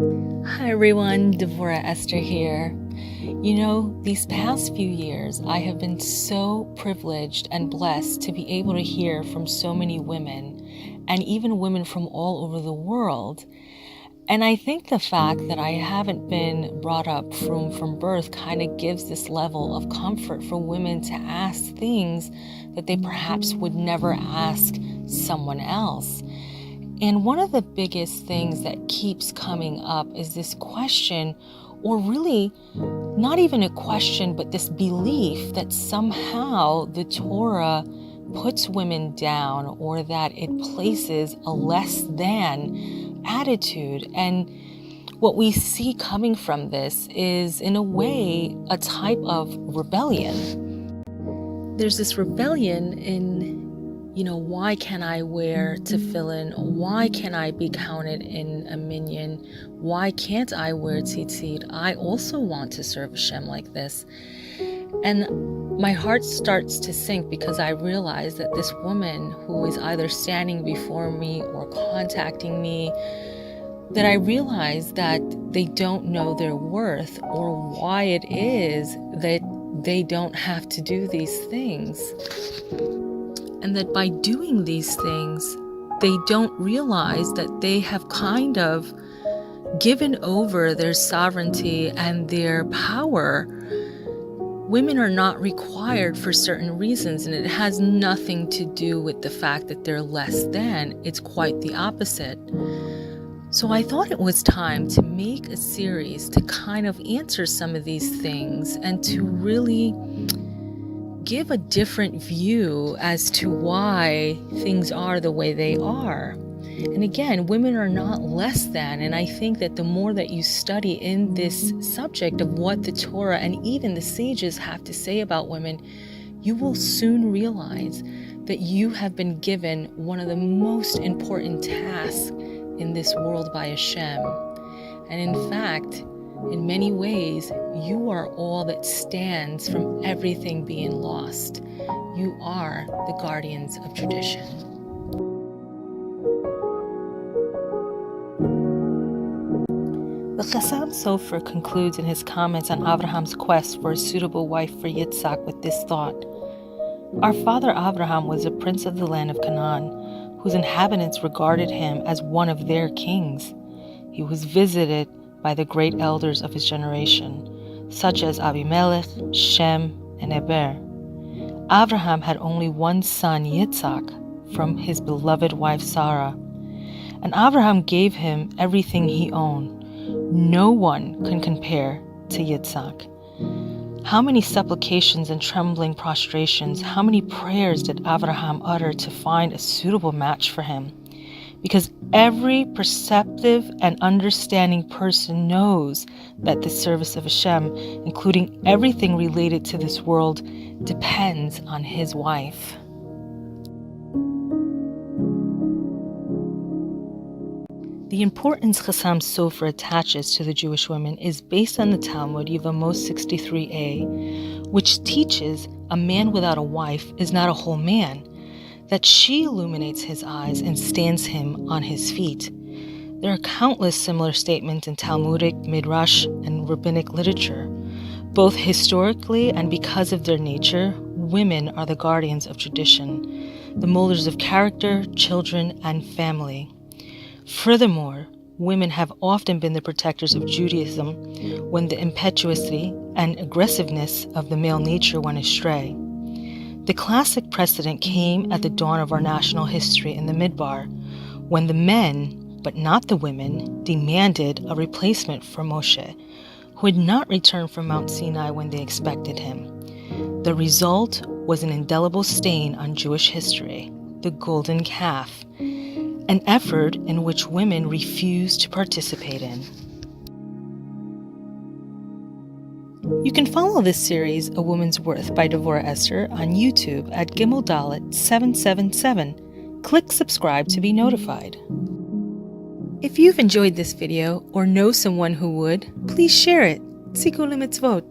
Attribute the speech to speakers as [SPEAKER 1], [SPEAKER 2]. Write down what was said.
[SPEAKER 1] Hi everyone, Devorah Esther here. You know, these past few years, I have been so privileged and blessed to be able to hear from so many women, and even women from all over the world. And I think the fact that I haven't been brought up from birth kind of gives this level of comfort for women to ask things that they perhaps would never ask someone else. And one of the biggest things that keeps coming up is this question, or really not even a question, but this belief that somehow the Torah puts women down, or that it places a less than attitude. And what we see coming from this is, in a way, a type of rebellion. There's this rebellion in, why can't I wear tefillin? Why can't I be counted in a minyan? Why can't I wear tzitzit? I also want to serve Shem like this. And my heart starts to sink because I realize that this woman who is either standing before me or contacting me, that I realize that they don't know their worth or why it is that they don't have to do these things. And that by doing these things, they don't realize that they have kind of given over their sovereignty and their power. Women are not required for certain reasons, and it has nothing to do with the fact that they're less than. It's quite the opposite. So I thought it was time to make a series to kind of answer some of these things and to really give a different view as to why things are the way they are. And again, women are not less than, and I think that the more that you study in this subject of what the Torah and even the sages have to say about women, you will soon realize that you have been given one of the most important tasks in this world by HaShem. And in fact, in many ways, you are all that stands from everything being lost. You are the guardians of tradition. The Chasam Sofer concludes in his comments on Abraham's quest for a suitable wife for Yitzhack with this thought: Our father Avraham was a prince of the land of Canaan, whose inhabitants regarded him as one of their kings. He was visited by the great elders of his generation, such as Avimelech, Shem, and Eber. Avraham had only one son, Yitzhack, from his beloved wife Sarah, and Avraham gave him everything he owned. No one can compare to Yitzhack. How many supplications and trembling prostrations, how many prayers did Avraham utter to find a suitable match for him? Because every perceptive and understanding person knows that the service of HaShem, including everything related to this world, depends on his wife. The importance Chasam Sofer attaches to the Jewish women is based on the Talmud Yevamos 63a, which teaches a man without a wife is not a whole man, that she illuminates his eyes and stands him on his feet. There are countless similar statements in Talmudic, Midrash, and rabbinic literature. Both historically and because of their nature, women are the guardians of tradition, the molders of character, children, and family. Furthermore, women have often been the protectors of Judaism when the impetuosity and aggressiveness of the male nature went astray. The classic precedent came at the dawn of our national history in the Midbar, when the men, but not the women, demanded a replacement for Moshe, who had not returned from Mount Sinai when they expected him. The result was an indelible stain on Jewish history, the golden calf, an effort in which women refused to participate in. You can follow this series, A Woman's Worth by Devorah Esther, on YouTube at Gimel Dalet 777. Click subscribe to be notified. If you've enjoyed this video or know someone who would, please share it. Tziku lemitzvot.